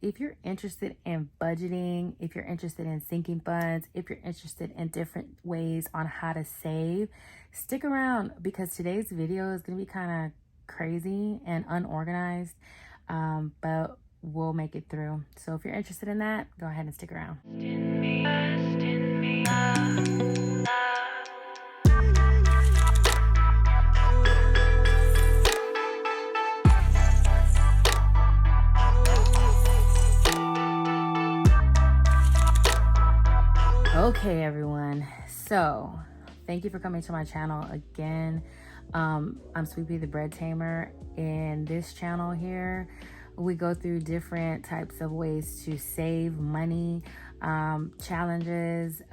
If you're interested in budgeting, if you're interested in sinking funds, if you're interested in different ways on how to save, stick around because today's video is going to be kind of crazy and unorganized, but we'll make it through. So if you're interested in that, go ahead and stick around. Okay, everyone, so thank you for coming to my channel again. I'm Sweepy the Bread Tamer. In this channel here, we go through different types of ways to save money, challenges,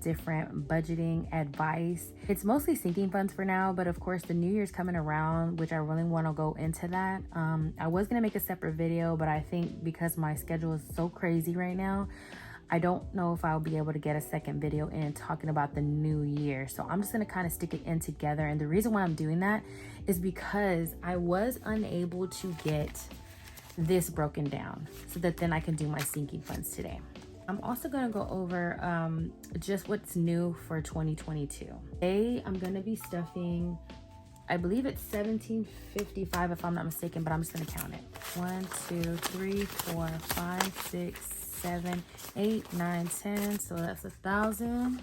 different budgeting advice. It's mostly sinking funds for now, but of course the new year's coming around, which I really want to go into that. I was gonna make a separate video, but I think because my schedule is so crazy right now, I don't know if I'll be able to get a second video in talking about the new year. So I'm just gonna kind of stick it in together. And the reason why I'm doing that is because I was unable to get this broken down so that then I can do my sinking funds today. I'm also gonna go over just what's new for 2022. Today, I'm gonna be stuffing, I believe it's $17.55 if I'm not mistaken, but I'm just gonna count it. 1, 2, 3, 4, 5, 6, 7, 8, 9, 10. So that's 1,000.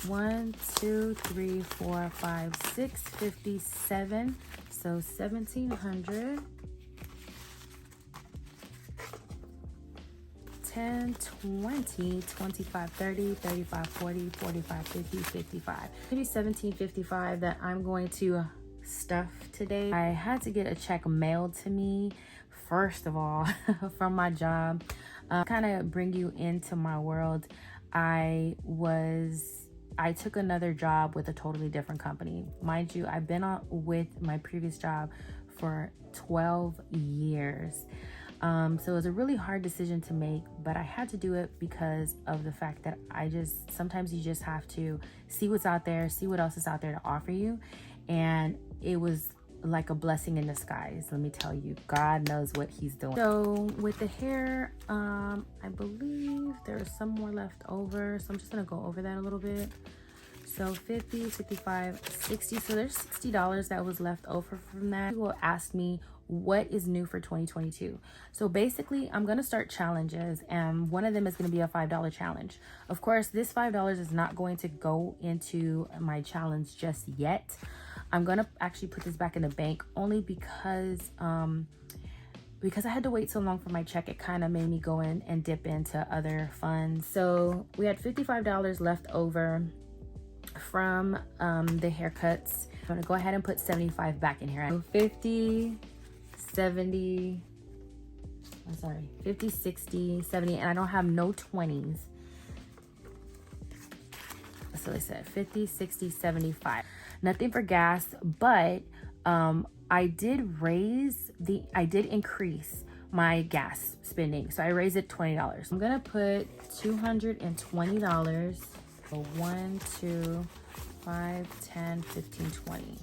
1, 2, 3, 4, 5, 6, 57. So 1,700. 10, 20, 25, 30, 35, 40, 45, 50, 55. Maybe 17.55 that I'm going to stuff today. I had to get a check mailed to me, first of all, from my job. Kind of bring you into my world. I took another job with a totally different company. Mind you, I've been with my previous job for 12 years. So it was a really hard decision to make, but I had to do it because of the fact that sometimes you just have to see what's out there, see what else is out there to offer you. And it was like a blessing in disguise. Let me tell you, God knows what he's doing. So with the hair, I believe there's some more left over. So I'm just gonna go over that a little bit. So 50, 55, 60. So there's $60 that was left over from that. People asked me what is new for 2022. So basically I'm gonna start challenges, and one of them is gonna be a $5 challenge. Of course, this $5 is not going to go into my challenge just yet. I'm gonna actually put this back in the bank only because I had to wait so long for my check. It kind of made me go in and dip into other funds. So we had $55 left over from the haircuts. I'm gonna go ahead and put 75 back in here. So 50, 70, I'm sorry, 50, 60, 70, and I don't have no 20s. So they said 50, 60, 75. Nothing for gas, but I did increase my gas spending. So I raised it $20. I'm gonna put $220. So 1, 2, 5, 10, 15, 20.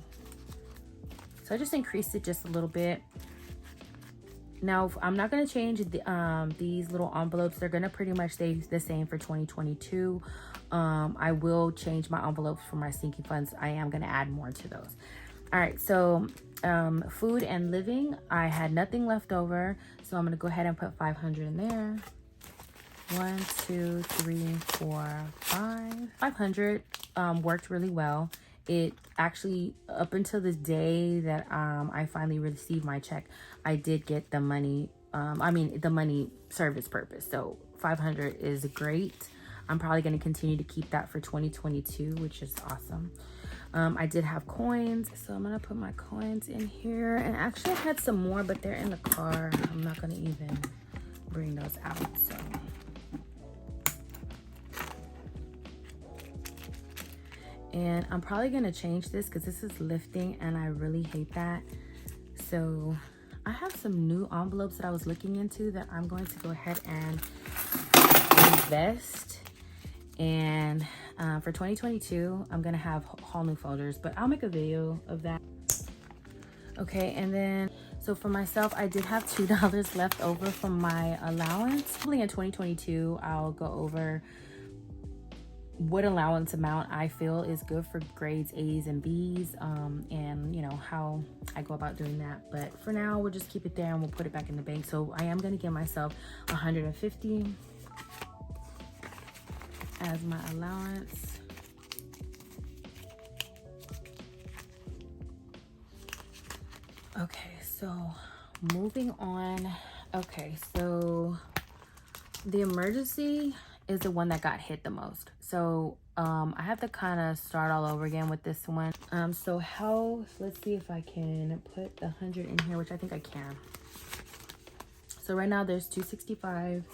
So I just increased it just a little bit. Now, I'm not going to change these little envelopes. They're going to pretty much stay the same for 2022. I will change my envelopes for my sinking funds. I am going to add more to those. All right, so food and living, I had nothing left over. So I'm going to go ahead and put 500 in there. 1, 2, 3, 4, 5. 500 worked really well. It actually, up until the day that I finally received my check, I did get the money, the money service purpose. So 500 is great. I'm probably going to continue to keep that for 2022, which is awesome. I did have coins, so I'm going to put my coins in here. And actually I had some more, but they're in the car. I'm not going to even bring those out, so. And I'm probably going to change this because this is lifting and I really hate that. So I have some new envelopes that I was looking into that I'm going to go ahead and invest. And for 2022, I'm going to have whole new folders, but I'll make a video of that. Okay, and then So for myself, I did have $2 left over from my allowance. Probably in 2022, I'll go over what allowance amount I feel is good for grades A's and B's, and you know how I go about doing that. But for now, we'll just keep it there and we'll put it back in the bank. So I am going to give myself 150 as my allowance. Okay, so moving on. Okay, so the emergency is the one that got hit the most. So I have to kind of start all over again with this one. So health, let's see if I can put the 100 in here, which I think I can. So right now there's 265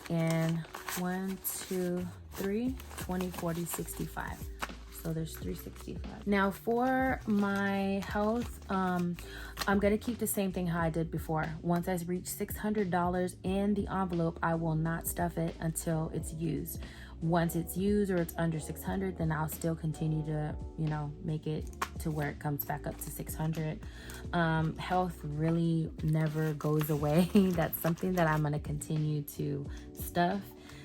and 1, 2, 3, 20, 40, 65. So there's 365. Now for my health, I'm gonna keep the same thing how I did before. Once I reach $600 in the envelope, I will not stuff it until it's used. Once it's used or it's under 600, then I'll still continue to, you know, make it to where it comes back up to 600. Health really never goes away. That's something that I'm gonna continue to stuff.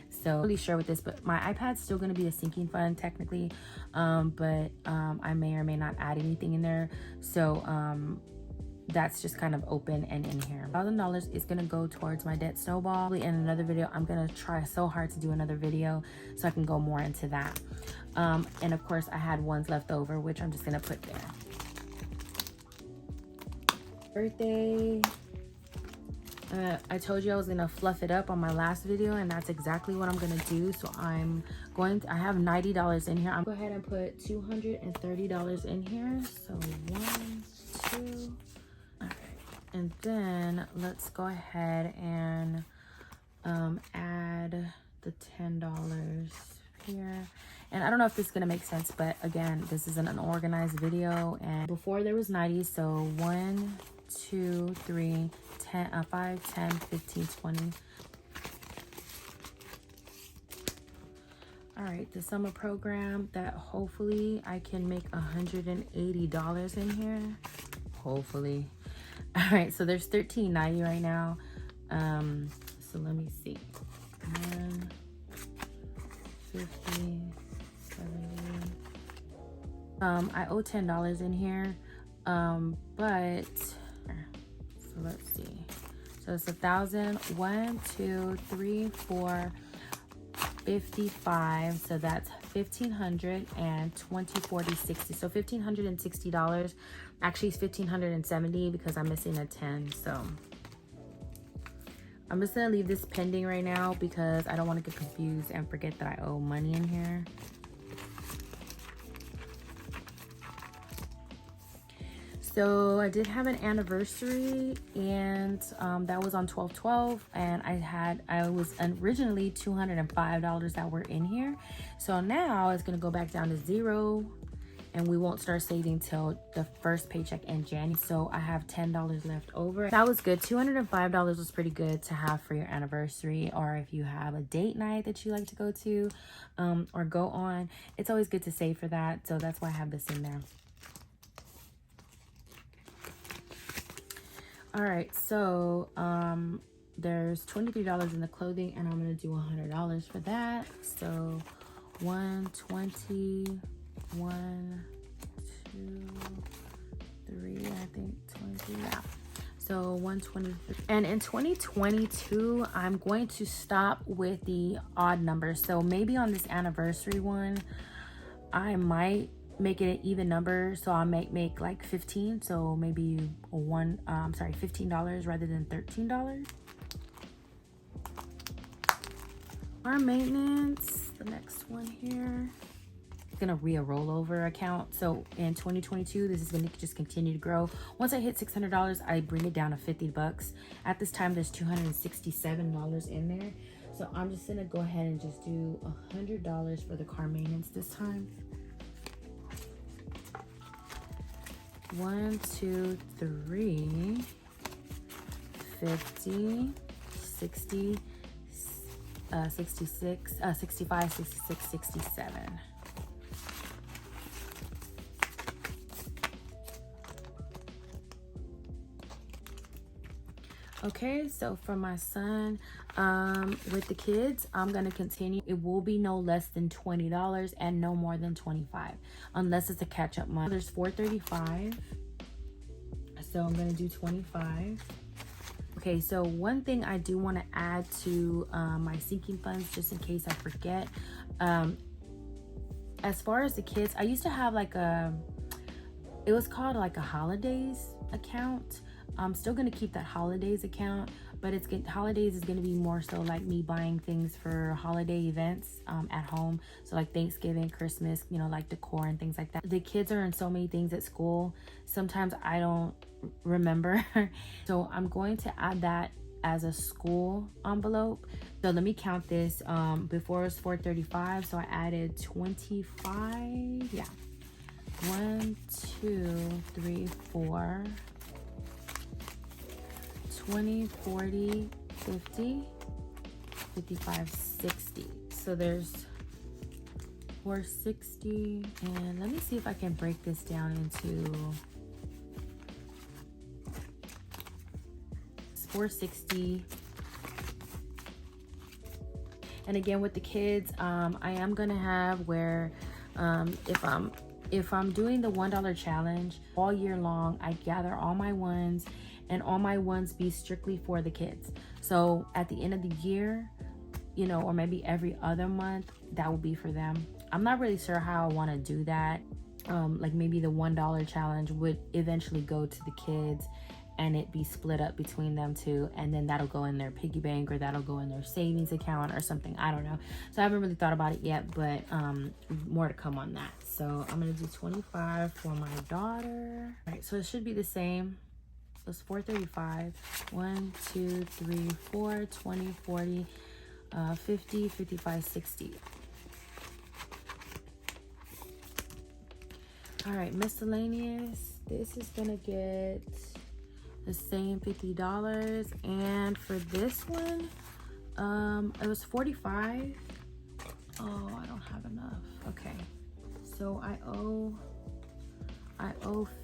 So I'm not really sure with this, but my iPad's still going to be a sinking fund technically, but I may or may not add anything in there. So that's just kind of open and in here. $1,000 is going to go towards my debt snowball. In another video, I'm going to try so hard to do another video so I can go more into that. And of course, I had ones left over, which I'm just going to put there. Birthday. I told you I was gonna fluff it up on my last video, and that's exactly what I'm gonna do. So I have $90 in here. I'm gonna go ahead and put $230 in here. So 1, 2, all right. And then let's go ahead and add the $10 here. And I don't know if this is gonna make sense, but again, this is an unorganized video, and before there was 90, so 1, 2, 3, 10, 5, 10, 15, 20. All right, the summer program that hopefully I can make $180 in here. Hopefully. All right, so there's $13.90 right now. So let me see. 150, 70. I owe $10 in here. But so let's see. So it's 1,000, 1, 2, 3, 4, 55. So that's 1,500 and 20, 40, 60. So $1,560. Actually, it's 1,570 because I'm missing a 10. So I'm just gonna leave this pending right now because I don't want to get confused and forget that I owe money in here. So I did have an anniversary, and that was on 12/12, and I was originally $205 that were in here. So now it's gonna go back down to 0, and we won't start saving till the first paycheck in January. So I have $10 left over. That was good. $205 was pretty good to have for your anniversary, or if you have a date night that you like to go to or go on. It's always good to save for that. So that's why I have this in there. All right, so there's $23 in the clothing, and I'm gonna do $100 for that. So 120, 1, 2, 3, I think 20, yeah. So 123. And in 2022, I'm going to stop with the odd numbers. So maybe on this anniversary one, I might make it an even number, so I might make like 15, so maybe $15 rather than $13. Our maintenance, the next one here, it's gonna be a rollover account. So in 2022, this is gonna just continue to grow. Once I hit $600, I bring it down to $50. At this time, there's $267 in there, so I'm just gonna go ahead and just do $100 for the car maintenance this time. 1, 2, 3, 50, 60, 66, 65, 66, 67. Okay, so for my son, with the kids, I'm gonna continue. It will be no less than $20 and no more than 25, unless it's a catch-up month. There's 435, so I'm gonna do 25. Okay, so one thing I do want to add to my sinking funds, just in case I forget. As far as the kids, I used to have like it was called like a holidays account. I'm still gonna keep that holidays account, but holidays is gonna be more so like me buying things for holiday events at home. So like Thanksgiving, Christmas, you know, like decor and things like that. The kids are in so many things at school. Sometimes I don't remember. So I'm going to add that as a school envelope. So let me count this. Before it was 435, so I added 25. Yeah. 1, 2, 3, 4, 20, 40, 50, 55, 60. So there's 460. And let me see if I can break this down into 460. And again, with the kids, I am gonna have where if I'm doing the $1 challenge all year long, I gather all my ones, and all my ones be strictly for the kids. So at the end of the year, you know, or maybe every other month, that will be for them. I'm not really sure how I want to do that. Like maybe the $1 challenge would eventually go to the kids and it be split up between them two, and then that'll go in their piggy bank or that'll go in their savings account or something. I don't know. So I haven't really thought about it yet, but more to come on that. So I'm gonna do 25 for my daughter. All right, so it should be the same. So it's 435. 1, 2, 3, 4, 20, 40, 50, 55, 60. All right, miscellaneous. This is gonna get the same $50. And for this one, it was 45. Oh, I don't have enough. Okay, so I owe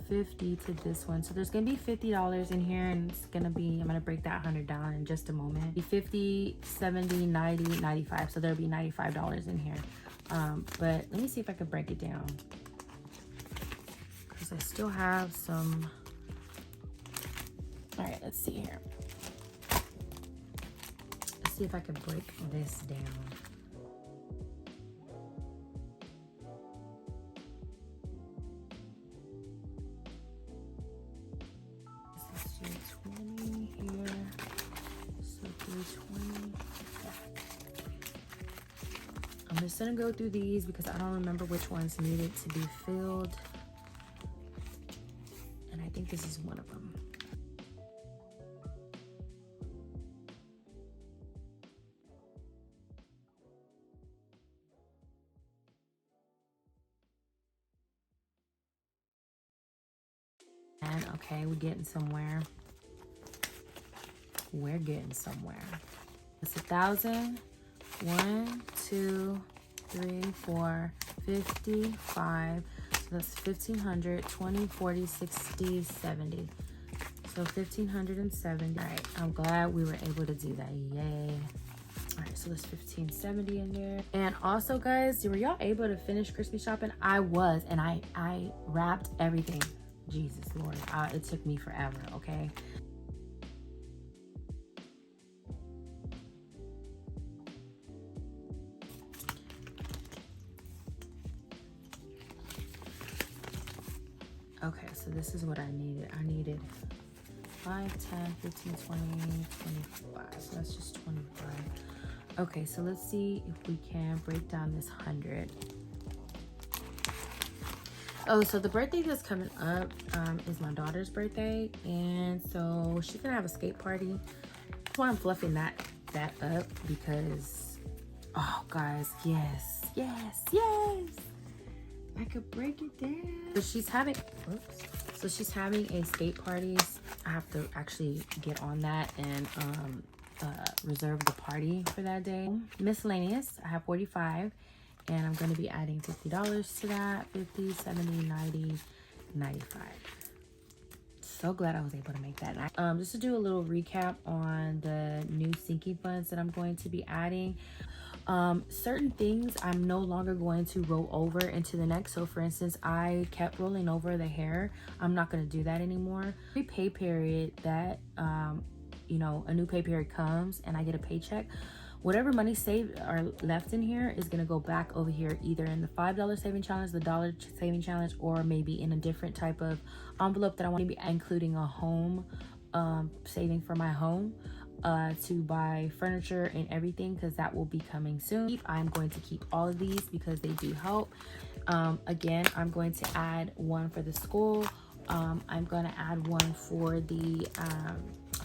50 to this one. So there's gonna be $50 in here, and it's gonna be, I'm gonna break that 100 down in just a moment. 50, 70, 90, 95. So there'll be $95 in here. But let me see if I can break it down, because I still have some. All right, let's see here. Let's see if I can break this down. Let's do 20 here. So 320. I'm just gonna go through these because I don't remember which ones needed to be filled. And I think this is one of them. And okay, we're getting somewhere. We're getting somewhere. It's 1,000. 1, 2, 3, 4, 55. So that's 1,500. 20, 40, 60, 70. So 1,570. All right, I'm glad we were able to do that. Yay. All right, so there's 1,570 in there. And also, guys, were y'all able to finish Christmas shopping? I was, and I wrapped everything. Jesus Lord, it took me forever. Okay. Okay, so this is what I needed. I needed 5, 10, 15, 20, 25. So that's just 25. Okay, so let's see if we can break down this 100. Oh, so the birthday that's coming up is my daughter's birthday, and so she's gonna have a skate party. That's why I'm fluffing that up, because oh guys, yes, I could break it down. So she's having a skate party. I have to actually get on that and reserve the party for that day. Miscellaneous, I have 45, and I'm going to be adding $50 to that. 50, 70, 90, 95. so glad I was able to make that. Just to do a little recap on the new sinking funds that I'm going to be adding. Certain things I'm no longer going to roll over into the next. So for instance, I kept rolling over the hair. I'm not going to do that anymore. Every pay period that you know, a new pay period comes and I get a paycheck, whatever money saved or left in here is going to go back over here, either in the $5 saving challenge, the dollar saving challenge, or maybe in a different type of envelope that I want to be including a home saving for my home to buy furniture and everything, because that will be coming soon. I'm going to keep all of these because they do help. Again, I'm going to add one for the school. I'm going to add one for the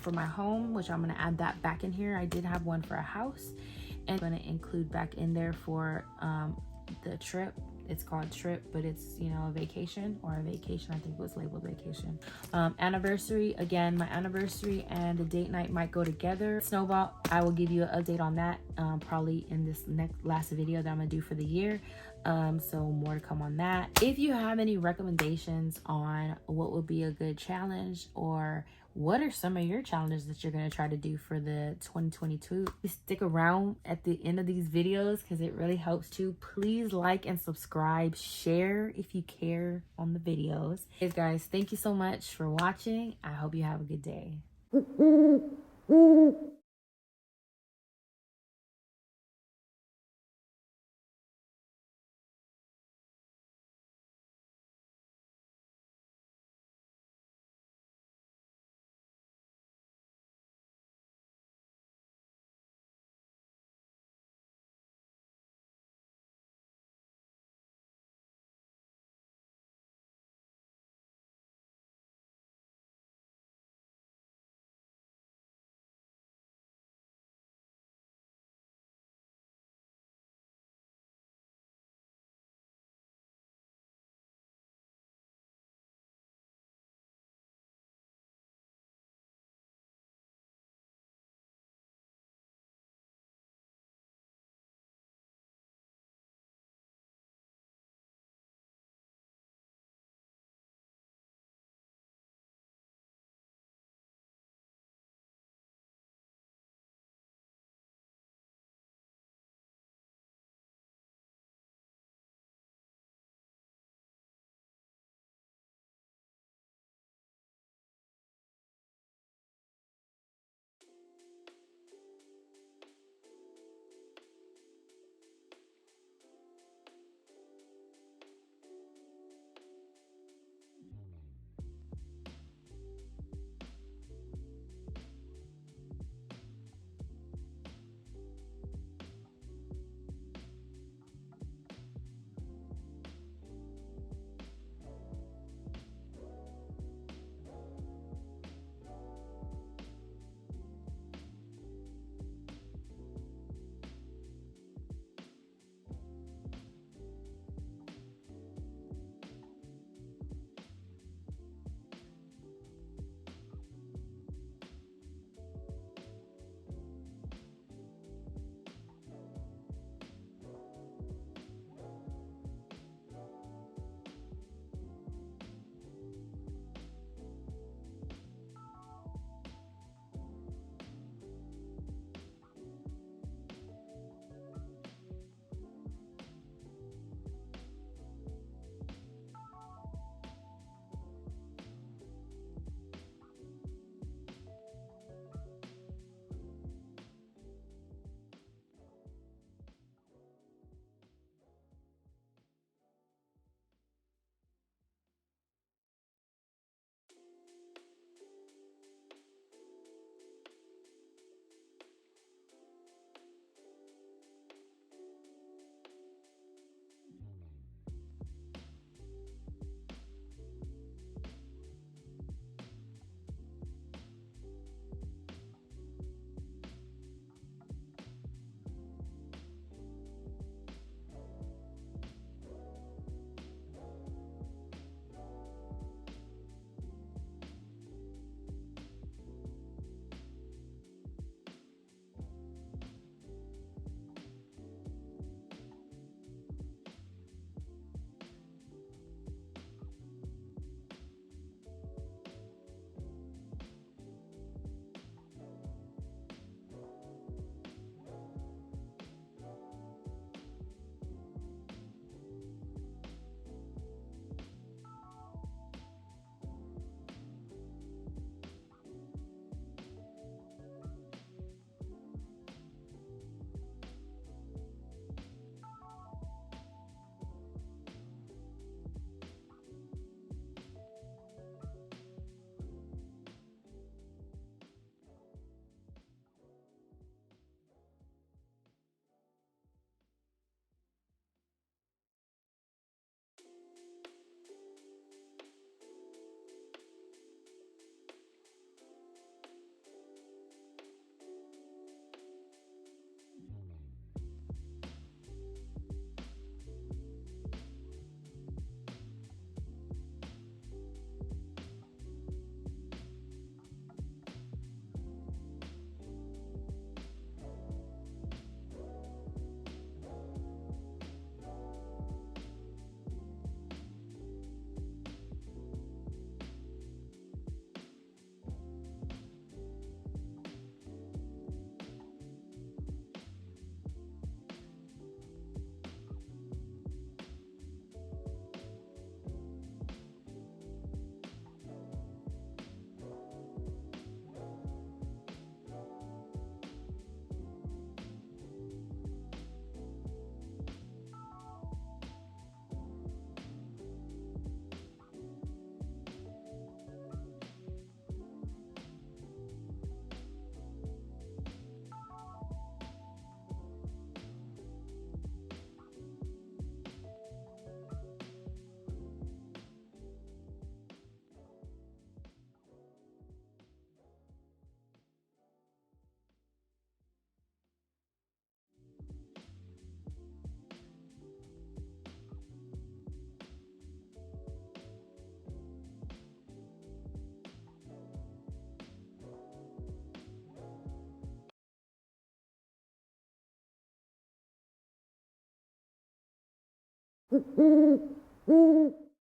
for my home, which I'm going to add that back in here. I did have one for a house, and I'm going to include back in there for the trip. It's called trip, but it's, you know, a vacation or a vacation. I think it was labeled vacation. Anniversary, again, my anniversary and the date night might go together. Snowball, I will give you an update on that probably in this last video that I'm gonna do for the year. So more to come on that. If you have any recommendations on what would be a good challenge, or what are some of your challenges that you're going to try to do for the 2022, stick around at the end of these videos because it really helps too. Please like and subscribe, share if you care on the videos. Hey guys, thank you so much for watching. I hope you have a good day.